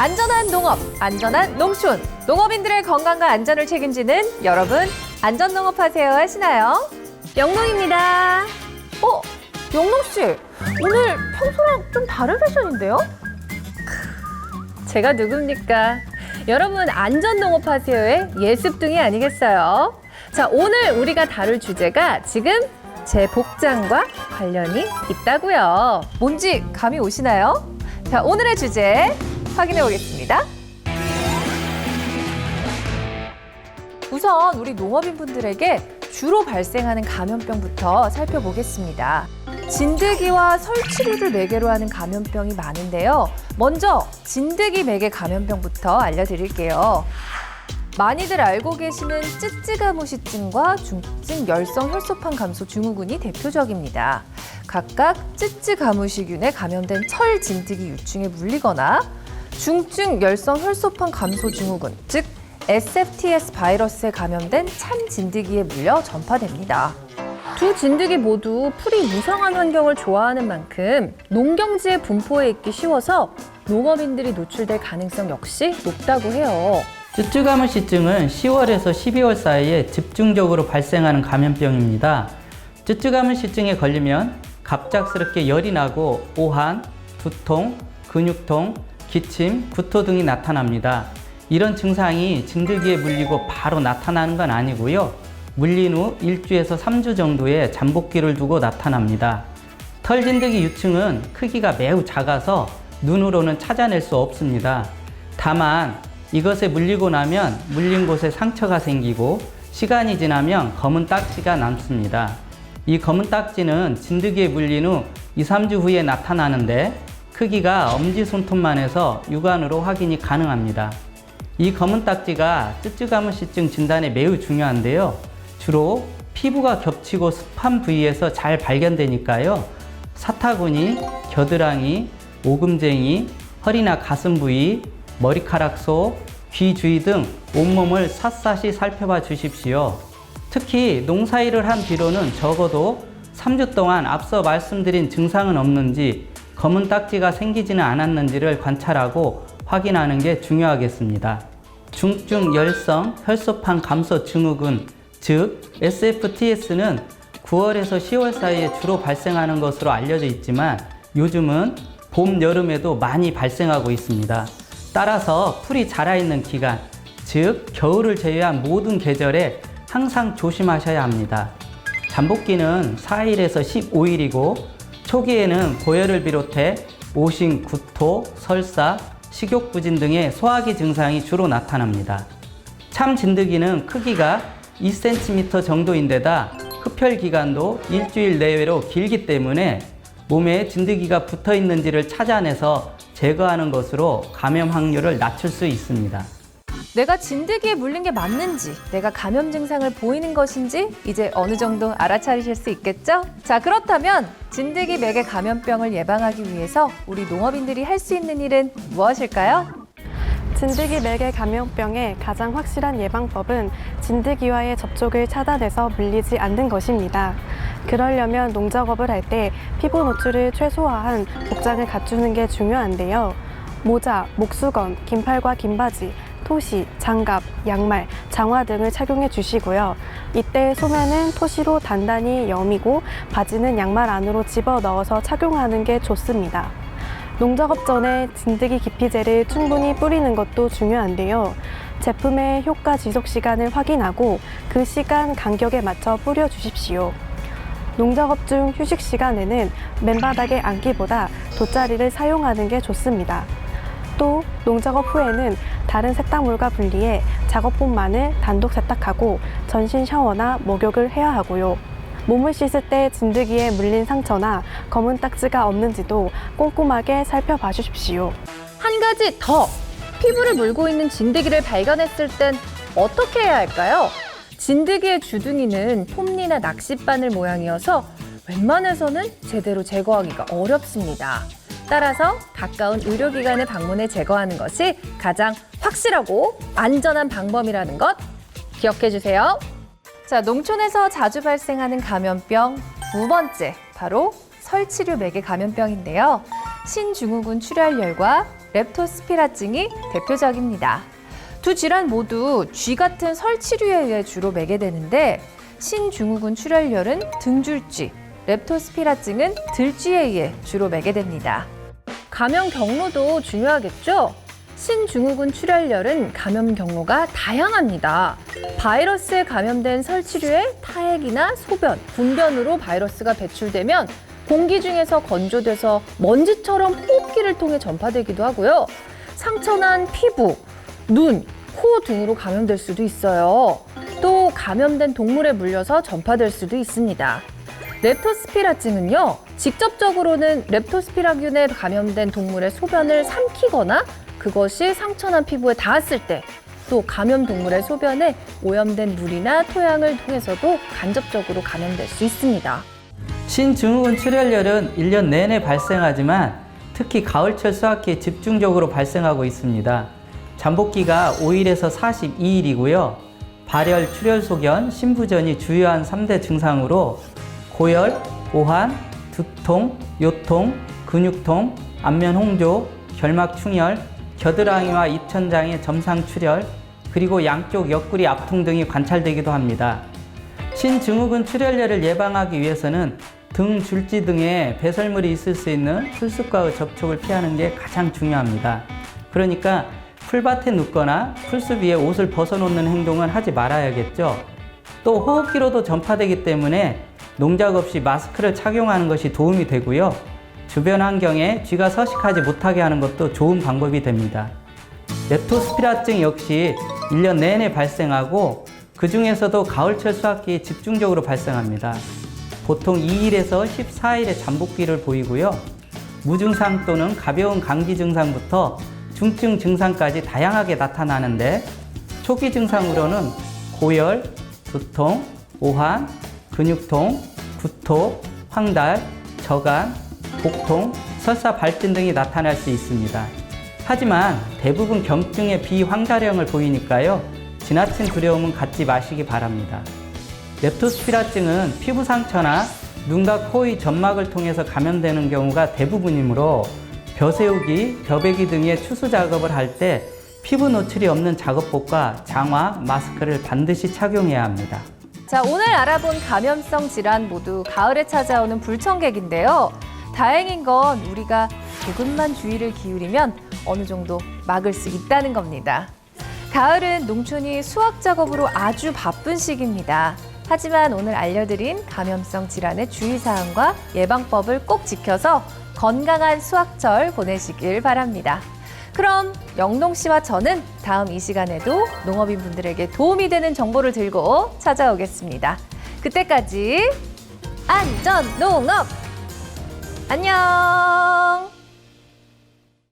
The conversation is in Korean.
안전한 농업, 안전한 농촌. 농업인들의 건강과 안전을 책임지는 여러분, 안전농업하세요 하시나요? 영농입니다. 영농씨, 오늘 평소랑 좀 다른 패션인데요? 제가 누굽니까? 여러분, 안전농업하세요의 예습둥이 아니겠어요? 자, 오늘 우리가 다룰 주제가 지금 제 복장과 관련이 있다고요. 뭔지 감이 오시나요? 자, 오늘의 주제 확인해 보겠습니다. 우선 우리 농업인분들에게 주로 발생하는 감염병부터 살펴보겠습니다. 진드기와 설치류를 매개로 하는 감염병이 많은데요. 먼저 진드기 매개 감염병부터 알려드릴게요. 많이들 알고 계시는 쯔쯔가무시증과 중증 열성 혈소판 감소 증후군이 대표적입니다. 각각 쯔쯔가무시균에 감염된 철 진드기 유충에 물리거나 중증 열성 혈소판 감소 증후군, 즉 SFTS 바이러스에 감염된 참 진드기에 물려 전파됩니다. 두 진드기 모두 풀이 무성한 환경을 좋아하는 만큼 농경지에 분포해 있기 쉬워서 농업인들이 노출될 가능성 역시 높다고 해요. 쯔쯔가무시증은 10월에서 12월 사이에 집중적으로 발생하는 감염병입니다. 쯔쯔가무시증에 걸리면 갑작스럽게 열이 나고 오한, 두통, 근육통, 기침, 구토 등이 나타납니다. 이런 증상이 진드기에 물리고 바로 나타나는 건 아니고요. 물린 후 1주에서 3주 정도의 잠복기를 두고 나타납니다. 털진드기 유충은 크기가 매우 작아서 눈으로는 찾아낼 수 없습니다. 다만 이것에 물리고 나면 물린 곳에 상처가 생기고 시간이 지나면 검은 딱지가 남습니다. 이 검은 딱지는 진드기에 물린 후 2, 3주 후에 나타나는데 크기가 엄지손톱만 해서 육안으로 확인이 가능합니다. 이 검은 딱지가 쯔쯔가무시증 진단에 매우 중요한데요. 주로 피부가 겹치고 습한 부위에서 잘 발견되니까요. 사타구니, 겨드랑이, 오금쟁이, 허리나 가슴 부위, 머리카락 속, 귀 주위 등 온몸을 샅샅이 살펴봐 주십시오. 특히 농사일을 한 뒤로는 적어도 3주 동안 앞서 말씀드린 증상은 없는지 검은 딱지가 생기지는 않았는지를 관찰하고 확인하는 게 중요하겠습니다. 중증 열성 혈소판 감소 증후군, 즉 SFTS는 9월에서 10월 사이에 주로 발생하는 것으로 알려져 있지만 요즘은 봄, 여름에도 많이 발생하고 있습니다. 따라서 풀이 자라있는 기간, 즉 겨울을 제외한 모든 계절에 항상 조심하셔야 합니다. 잠복기는 4일에서 15일이고 초기에는 고열을 비롯해 오심, 구토, 설사, 식욕부진 등의 소화기 증상이 주로 나타납니다. 참 진드기는 크기가 2cm 정도인데다 흡혈 기간도 일주일 내외로 길기 때문에 몸에 진드기가 붙어 있는지를 찾아내서 제거하는 것으로 감염 확률을 낮출 수 있습니다. 내가 진드기에 물린 게 맞는지, 내가 감염 증상을 보이는 것인지 이제 어느 정도 알아차리실 수 있겠죠? 자, 그렇다면 진드기 매개 감염병을 예방하기 위해서 우리 농업인들이 할 수 있는 일은 무엇일까요? 진드기 매개 감염병의 가장 확실한 예방법은 진드기와의 접촉을 차단해서 물리지 않는 것입니다. 그러려면 농작업을 할 때 피부 노출을 최소화한 복장을 갖추는 게 중요한데요. 모자, 목수건, 긴팔과 긴바지, 토시, 장갑, 양말, 장화 등을 착용해 주시고요. 이때 소매는 토시로 단단히 여미고 바지는 양말 안으로 집어넣어서 착용하는 게 좋습니다. 농작업 전에 진드기 기피제를 충분히 뿌리는 것도 중요한데요. 제품의 효과 지속 시간을 확인하고 그 시간 간격에 맞춰 뿌려 주십시오. 농작업 중 휴식 시간에는 맨바닥에 앉기보다 돗자리를 사용하는 게 좋습니다. 또 농작업 후에는 다른 세탁물과 분리해 작업복만을 단독 세탁하고 전신 샤워나 목욕을 해야 하고요. 몸을 씻을 때 진드기에 물린 상처나 검은 딱지가 없는지도 꼼꼼하게 살펴봐 주십시오. 한 가지 더! 피부를 물고 있는 진드기를 발견했을 땐 어떻게 해야 할까요? 진드기의 주둥이는 톱니나 낚싯바늘 모양이어서 웬만해서는 제대로 제거하기가 어렵습니다. 따라서 가까운 의료기관을 방문해 제거하는 것이 가장 확실하고 안전한 방법이라는 것 기억해 주세요. 자, 농촌에서 자주 발생하는 감염병 두 번째, 바로 설치류 매개 감염병인데요. 신증후군 출혈열과 렙토스피라증이 대표적입니다. 두 질환 모두 쥐 같은 설치류에 의해 주로 매게 되는데 신증후군 출혈열은 등줄쥐, 렙토스피라증은 들쥐에 의해 주로 매게 됩니다. 감염 경로도 중요하겠죠? 신증후군 출혈열은 감염 경로가 다양합니다. 바이러스에 감염된 설치류의 타액이나 소변, 분변으로 바이러스가 배출되면 공기 중에서 건조돼서 먼지처럼 호흡기를 통해 전파되기도 하고요. 상처난 피부, 눈, 코 등으로 감염될 수도 있어요. 또 감염된 동물에 물려서 전파될 수도 있습니다. 렙토스피라증은요, 직접적으로는 렙토스피라균에 감염된 동물의 소변을 삼키거나 그것이 상처난 피부에 닿았을 때, 또 감염 동물의 소변에 오염된 물이나 토양을 통해서도 간접적으로 감염될 수 있습니다. 신증후군 출혈열은 1년 내내 발생하지만 특히 가을철 수확기에 집중적으로 발생하고 있습니다. 잠복기가 5일에서 42일이고요. 발열, 출혈, 소견, 심부전이 주요한 3대 증상으로 고열, 오한, 두통, 요통, 근육통, 안면 홍조, 결막 충혈, 겨드랑이와 입천장의 점상 출혈, 그리고 양쪽 옆구리 압통 등이 관찰되기도 합니다. 신증후군 출혈열을 예방하기 위해서는 등, 줄지 등에 배설물이 있을 수 있는 풀숲과의 접촉을 피하는 게 가장 중요합니다. 그러니까 풀밭에 눕거나 풀숲 위에 옷을 벗어놓는 행동은 하지 말아야겠죠. 또 호흡기로도 전파되기 때문에 농작 없이 마스크를 착용하는 것이 도움이 되고요. 주변 환경에 쥐가 서식하지 못하게 하는 것도 좋은 방법이 됩니다. 렙토스피라증 역시 1년 내내 발생하고 그 중에서도 가을철 수확기에 집중적으로 발생합니다. 보통 2일에서 14일의 잠복기를 보이고요. 무증상 또는 가벼운 감기 증상부터 중증 증상까지 다양하게 나타나는데 초기 증상으로는 고열, 두통, 오한, 근육통, 구토, 황달, 저간, 복통, 설사, 발진 등이 나타날 수 있습니다. 하지만 대부분 경증의 비황달형을 보이니까요. 지나친 두려움은 갖지 마시기 바랍니다. 렙토스피라증은 피부 상처나 눈과 코의 점막을 통해서 감염되는 경우가 대부분이므로 벼세우기, 벼베기 등의 추수 작업을 할 때 피부 노출이 없는 작업복과 장화, 마스크를 반드시 착용해야 합니다. 자, 오늘 알아본 감염성 질환 모두 가을에 찾아오는 불청객인데요. 다행인 건 우리가 조금만 주의를 기울이면 어느 정도 막을 수 있다는 겁니다. 가을은 농촌이 수확 작업으로 아주 바쁜 시기입니다. 하지만 오늘 알려드린 감염성 질환의 주의사항과 예방법을 꼭 지켜서 건강한 수확철 보내시길 바랍니다. 그럼 영동 씨와 저는 다음 이 시간에도 농업인분들에게 도움이 되는 정보를 들고 찾아오겠습니다. 그때까지 안전농업! 안녕!